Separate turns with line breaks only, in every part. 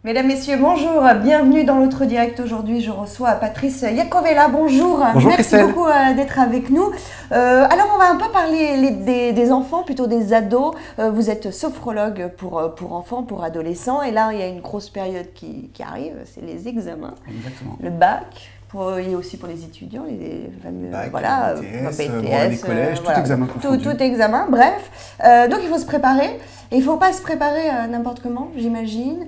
Mesdames, Messieurs, bonjour, bienvenue dans l'autre direct. Aujourd'hui, je reçois Patrice Iacovella. Bonjour,
Bonjour
merci
Christelle.
beaucoup d'être avec nous. Alors, on va un peu parler des enfants, plutôt des ados. Vous êtes sophrologue pour enfants, pour adolescents. Et là, il y a une grosse période qui arrive, c'est les examens.
Exactement.
Le bac. Et aussi pour les étudiants, les fameux
Bac,
voilà,
BTS, les collèges, tout examen confondu.
Tout examen, bref. Donc il faut se préparer. Et il ne faut pas se préparer n'importe comment, j'imagine.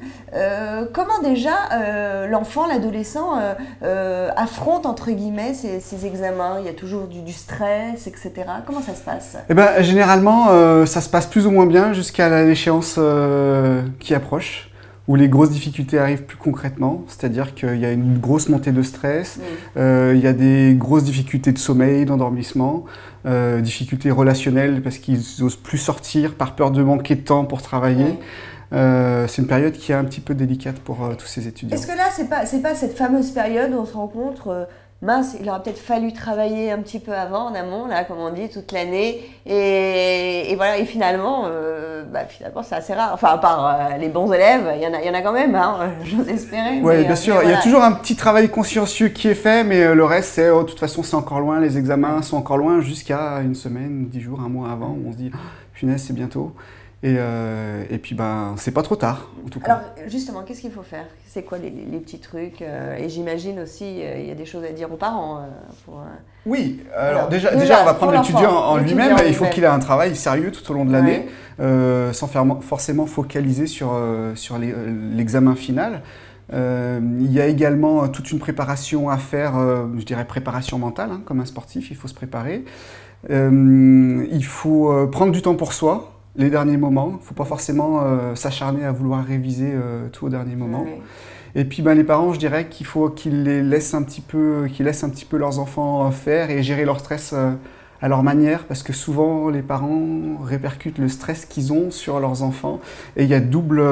Comment déjà l'enfant, l'adolescent affronte entre guillemets ces examens? Il y a toujours du stress, etc. Comment ça se passe?
Eh ben, généralement, ça se passe plus ou moins bien jusqu'à l'échéance qui approche, où les grosses difficultés arrivent plus concrètement, c'est-à-dire qu'il y a une grosse montée de stress, il y a des grosses difficultés de sommeil, d'endormissement, difficultés relationnelles parce qu'ils n'osent plus sortir par peur de manquer de temps pour travailler. C'est une période qui est un petit peu délicate pour tous ces étudiants.
Est-ce que là, c'est pas cette fameuse période où on se rencontre mince, il aurait peut-être fallu travailler un petit peu avant, en amont, là, comme on dit, toute l'année. Et voilà, et finalement, finalement c'est assez rare. Enfin, à part les bons élèves, il y en a quand même, hein, j'ose espérer.
Oui, bien sûr.
Voilà.
Il y a toujours un petit travail consciencieux qui est fait, mais le reste, c'est, de toute façon, c'est encore loin. Les examens sont encore loin jusqu'à une semaine, 10 jours, un mois avant, où on se dit, punaise, c'est bientôt. Et puis, c'est pas trop tard, en tout cas.
Alors, justement, qu'est-ce qu'il faut faire? C'est quoi les petits trucs? Et j'imagine aussi, il y a des choses à dire aux parents.
Oui, alors déjà, on va prendre l'étudiant en lui-même. Il faut qu'il ait un travail sérieux tout au long de l'année, sans forcément focaliser sur l'examen final. Il y a également toute une préparation à faire, je dirais préparation mentale, hein, comme un sportif, il faut se préparer. Il faut prendre du temps pour soi. Les derniers moments, il ne faut pas forcément s'acharner à vouloir réviser tout au dernier moment. Et puis les parents, je dirais qu'il faut qu'ils laissent un petit peu leurs enfants faire et gérer leur stress à leur manière, parce que souvent les parents répercutent le stress qu'ils ont sur leurs enfants et il y a double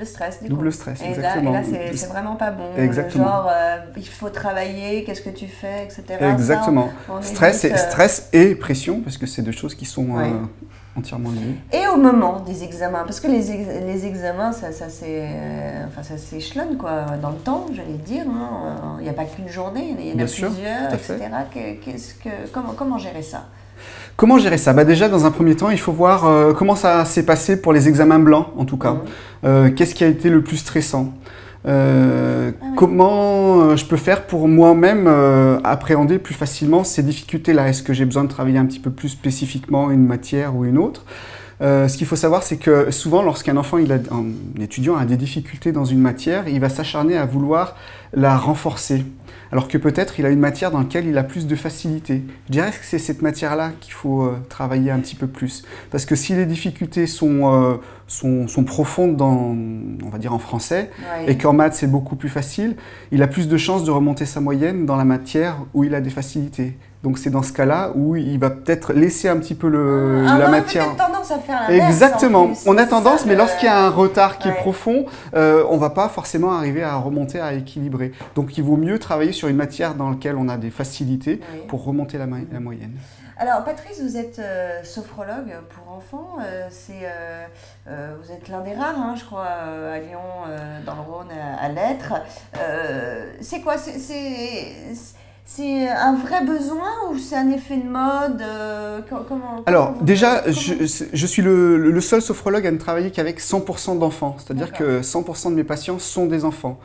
stress. Double stress, exactement.
Et là, c'est vraiment pas bon.
Exactement.
Genre, il faut travailler, qu'est-ce que tu fais, etc.
Exactement.
Ça,
stress et pression, parce que c'est deux choses qui sont entièrement liées.
Et au moment des examens, parce que les examens, ça s'échelonne quoi, dans le temps, j'allais dire. Hein. Il n'y a pas qu'une journée, il y en a plusieurs, etc. Comment gérer ça?
Comment gérer ça? Déjà, dans un premier temps, il faut voir comment ça s'est passé pour les examens blancs, en tout cas. Qu'est-ce qui a été le plus stressant? Comment je peux faire pour moi-même appréhender plus facilement ces difficultés-là? Est-ce que j'ai besoin de travailler un petit peu plus spécifiquement une matière ou une autre? Ce qu'il faut savoir, c'est que souvent, lorsqu'un étudiant a des difficultés dans une matière, il va s'acharner à vouloir la renforcer. Alors que peut-être il a une matière dans laquelle il a plus de facilité. Je dirais que c'est cette matière-là qu'il faut travailler un petit peu plus. Parce que si les difficultés sont profondes on va dire en français, et qu'en maths c'est beaucoup plus facile, il a plus de chances de remonter sa moyenne dans la matière où il a des facilités. Donc c'est dans ce cas-là où il va peut-être laisser un petit peu la matière.
On a peut-être tendance à faire l'inverse.
Exactement. On a tendance, mais lorsqu'il y a un retard qui est profond, on ne va pas forcément arriver à remonter, à équilibrer. Donc il vaut mieux travailler sur une matière dans laquelle on a des facilités pour remonter la moyenne. Alors
Patrice, vous êtes sophrologue pour enfants. Vous êtes l'un des rares, hein, je crois, à Lyon, dans le Rhône, à l'être. C'est quoi? C'est un vrai besoin ou c'est un effet de mode?
Je suis le seul sophrologue à ne travailler qu'avec 100% d'enfants. C'est-à-dire que 100% de mes patients sont des enfants.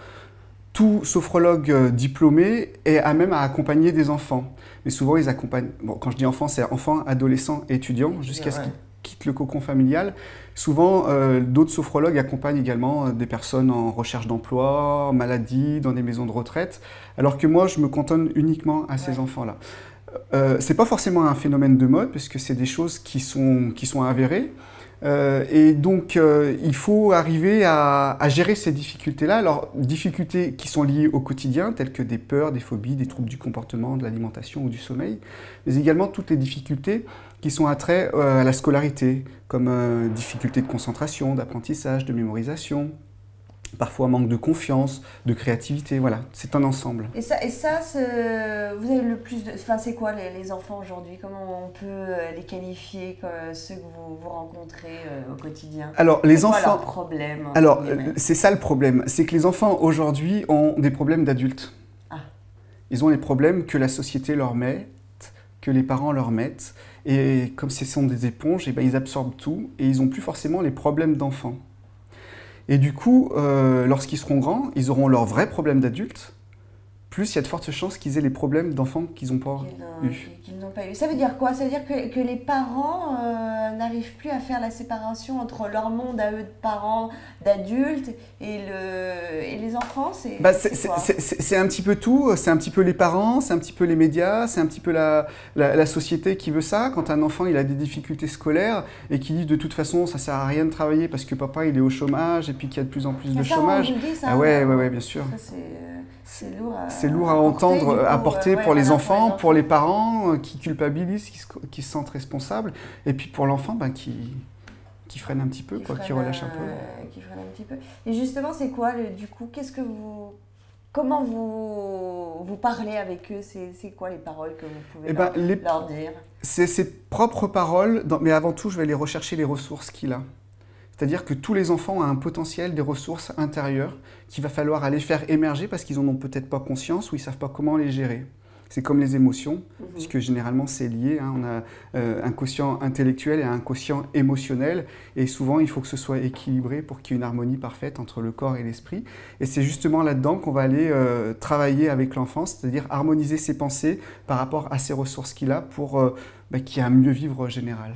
Tout sophrologue diplômé est à même à accompagner des enfants. Mais souvent, ils accompagnent... Bon, quand je dis enfants, c'est enfants, adolescents, étudiants, jusqu'à ce qu'ils quittent le cocon familial. Souvent, d'autres sophrologues accompagnent également des personnes en recherche d'emploi, en maladie, dans des maisons de retraite, alors que moi, je me cantonne uniquement à ces enfants-là. C'est pas forcément un phénomène de mode, parce que c'est des choses qui sont avérées. Et donc, il faut arriver à gérer ces difficultés-là. Alors, difficultés qui sont liées au quotidien, telles que des peurs, des phobies, des troubles du comportement, de l'alimentation ou du sommeil, mais également toutes les difficultés qui sont attrait à la scolarité, comme difficultés de concentration, d'apprentissage, de mémorisation, parfois manque de confiance, de créativité, voilà, c'est un ensemble.
Et ça vous avez le plus de... Enfin, c'est quoi les enfants aujourd'hui? Comment on peut les qualifier, ceux que vous rencontrez au quotidien?
Alors, les enfants...
C'est quoi leur problème?
Alors, c'est ça le problème, c'est que les enfants aujourd'hui ont des problèmes d'adultes.
Ah.
Ils ont les problèmes que la société leur met, que les parents leur mettent, et comme ce sont des éponges, et ben, ils absorbent tout, et ils n'ont plus forcément les problèmes d'enfants. Et du coup, lorsqu'ils seront grands, ils auront leurs vrais problèmes d'adultes, plus il y a de fortes chances qu'ils aient les problèmes d'enfants qu'ils n'ont pas eus.
Qu'ils n'ont pas eu. Ça veut dire quoi? Ça veut dire que les parents n'arrivent plus à faire la séparation entre leur monde à eux de parents, d'adultes, et les enfants?
C'est un petit peu tout, c'est un petit peu les parents, c'est un petit peu les médias, c'est un petit peu la société qui veut ça. Quand un enfant il a des difficultés scolaires et qu'il dit de toute façon ça sert à rien de travailler parce que papa il est au chômage et puis qu'il y a de plus en plus de chômage.
On vous dit, ça,
ah ouais, bien sûr.
C'est
lourd à entendre, à porter pour les enfants, pour les parents qui culpabilisent, qui se sentent responsables, et puis pour l'enfant qui freine un petit peu, qui relâche un peu.
Qui freine un petit peu. Et justement, c'est quoi du coup? Comment vous parlez avec eux? C'est quoi les paroles que vous pouvez leur dire?
C'est ses propres paroles, mais avant tout, je vais aller rechercher les ressources qu'il a. C'est-à-dire que tous les enfants ont un potentiel, des ressources intérieures qu'il va falloir aller faire émerger parce qu'ils n'en ont peut-être pas conscience ou ils ne savent pas comment les gérer. C'est comme les émotions, puisque généralement c'est lié. On a un quotient intellectuel et un quotient émotionnel. Et souvent, il faut que ce soit équilibré pour qu'il y ait une harmonie parfaite entre le corps et l'esprit. Et c'est justement là-dedans qu'on va aller travailler avec l'enfant, c'est-à-dire harmoniser ses pensées par rapport à ces ressources qu'il a pour qu'il y ait un mieux vivre général.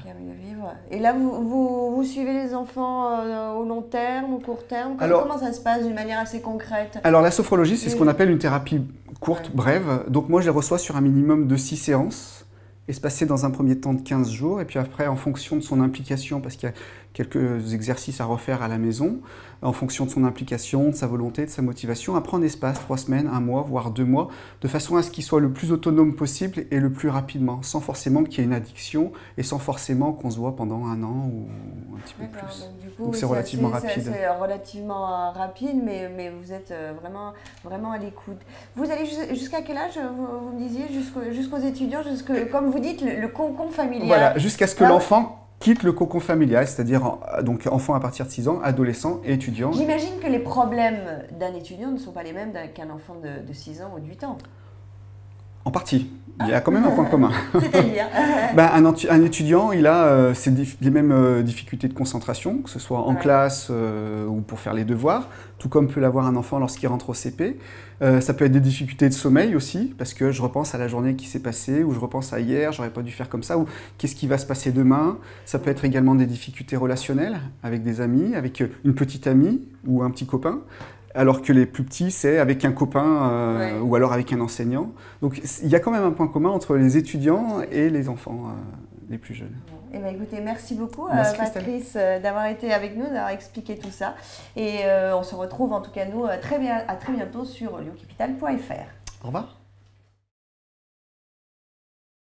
Et là, vous suivez les enfants au long terme, au court terme? Comment ça se passe d'une manière assez concrète?
Alors la sophrologie, c'est ce qu'on appelle une thérapie courte, brève. Donc moi, je les reçois sur un minimum de 6 séances, espacées dans un premier temps de 15 jours. Et puis après, en fonction de son implication, parce qu'il y a quelques exercices à refaire à la maison, en fonction de son implication, de sa volonté, de sa motivation, après on espace 3 semaines, 1 mois, voire 2 mois, de façon à ce qu'il soit le plus autonome possible et le plus rapidement, sans forcément qu'il y ait une addiction et sans forcément qu'on se voit pendant 1 an ou un petit peu plus. Donc c'est relativement rapide.
C'est relativement rapide, mais vous êtes vraiment à l'écoute. Vous allez jusqu'à quel âge, vous me disiez, jusqu'aux étudiants, comme vous dites, le cocon familial?
Voilà, jusqu'à ce que l'enfant quitte le cocon familial, c'est-à-dire donc enfant à partir de 6 ans, adolescent et étudiant.
J'imagine que les problèmes d'un étudiant ne sont pas les mêmes qu'un enfant de 6 ans ou de 8 ans.
En partie. Il y a quand même un point commun.
C'est-à-dire
un étudiant, il a les mêmes difficultés de concentration, que ce soit en classe ou pour faire les devoirs, tout comme peut l'avoir un enfant lorsqu'il rentre au CP. Ça peut être des difficultés de sommeil aussi, parce que je repense à la journée qui s'est passée, ou je repense à hier, j'aurais pas dû faire comme ça, ou qu'est-ce qui va se passer demain. Ça peut être également des difficultés relationnelles avec des amis, avec une petite amie ou un petit copain. Alors que les plus petits, c'est avec un copain ou alors avec un enseignant. Donc il y a quand même un point commun entre les étudiants et les enfants les plus jeunes.
Eh bien, écoutez, merci beaucoup
Patrice
d'avoir été avec nous, d'avoir expliqué tout ça. Et on se retrouve en tout cas nous à très bientôt sur lioncapital.fr.
Au revoir.